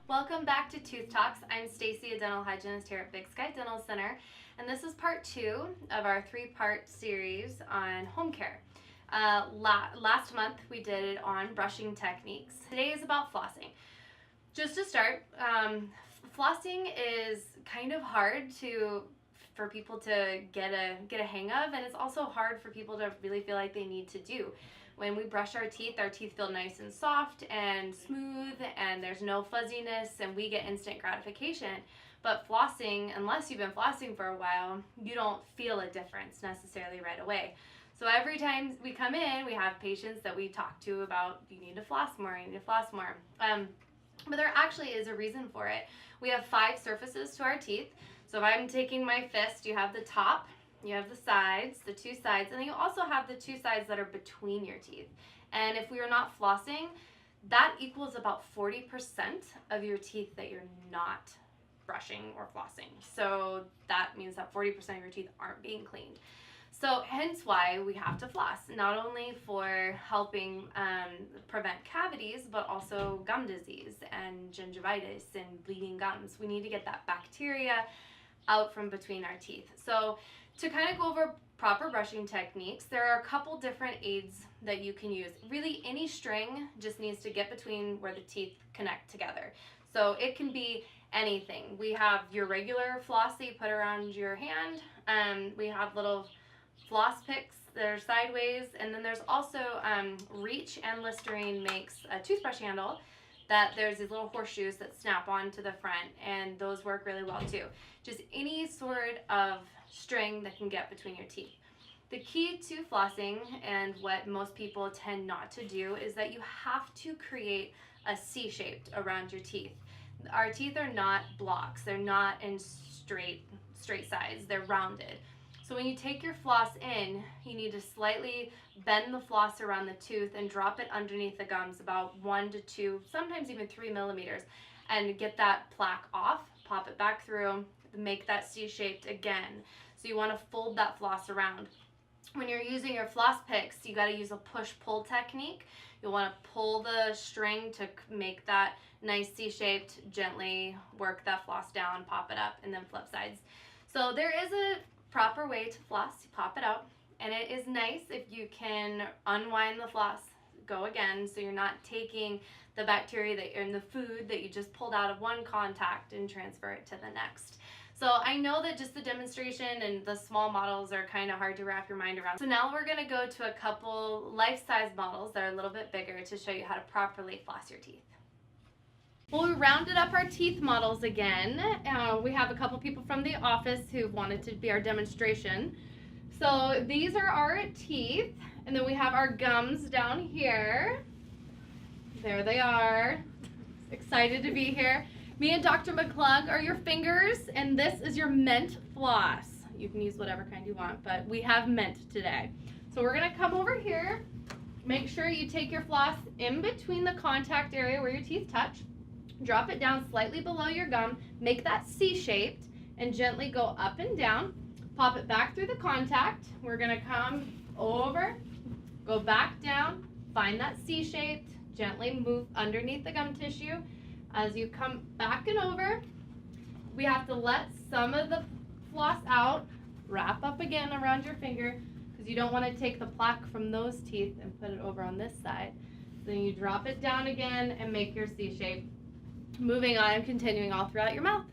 Welcome back to Tooth Talks. I'm Stacy, a dental hygienist here at Big Sky Dental Center, and this is part 2 of our 3-part series on home care. Last month we did it on brushing techniques. Today is about flossing. Just to start, flossing is kind of hard for people to get a hang of, and it's also hard for people to really feel like they need to do. When we brush our teeth feel nice and soft and smooth, and there's no fuzziness, and we get instant gratification. But flossing, unless you've been flossing for a while, you don't feel a difference necessarily right away. So every time we come in, we have patients that we talk to about, you need to floss more, you need to floss more. But there actually is a reason for it. We have 5 surfaces to our teeth. So if I'm taking my fist, you have the top, you have the sides, the 2 sides, and then you also have the 2 sides that are between your teeth. And if we are not flossing, that equals about 40% of your teeth that you're not brushing or flossing. So that means that 40% of your teeth aren't being cleaned. So hence why we have to floss, not only for helping prevent cavities, but also gum disease and gingivitis and bleeding gums. We need to get that bacteria out from between our teeth. So to kind of go over proper brushing techniques, there are a couple different aids that you can use. Really, any string just needs to get between where the teeth connect together. So it can be anything. We have your regular floss that you put around your hand. We have little floss picks that are sideways, and then there's also Reach and Listerine makes a toothbrush handle that there's these little horseshoes that snap onto the front, and those work really well too. Just any sort of string that can get between your teeth. The key to flossing, and what most people tend not to do, is that you have to create a C-shaped around your teeth. Our teeth are not blocks. They're not in straight sides. They're rounded. So when you take your floss in, you need to slightly bend the floss around the tooth and drop it underneath the gums about 1 to 2, sometimes even 3 millimeters, and get that plaque off, pop it back through, make that C-shaped again. So you want to fold that floss around. When you're using your floss picks, you got to use a push-pull technique. You'll want to pull the string to make that nice C-shaped, gently work that floss down, pop it up, and then flip sides. So there is a proper way to floss. You pop it out, and it is nice if you can unwind the floss, go again, so you're not taking the bacteria that in the food that you just pulled out of one contact and transfer it to the next. So I know that just the demonstration and the small models are kind of hard to wrap your mind around. So now we're going to go to a couple life-size models that are a little bit bigger to show you how to properly floss your teeth. Well, we rounded up our teeth models again. We have a couple people from the office who wanted to be our demonstration. So these are our teeth, and then we have our gums down here. There they are. Excited to be here. Me and Dr. McClung are your fingers, and this is your mint floss. You can use whatever kind you want, but we have mint today. So we're gonna come over here. Make sure you take your floss in between the contact area where your teeth touch. Drop it down slightly below your gum, make that C-shaped, and gently go up and down. Pop it back through the contact. We're gonna come over, go back down, find that C-shaped, gently move underneath the gum tissue. As you come back and over, we have to let some of the floss out, wrap up again around your finger, because you don't want to take the plaque from those teeth and put it over on this side. Then you drop it down again and make your C shape. Moving on and continuing all throughout your mouth.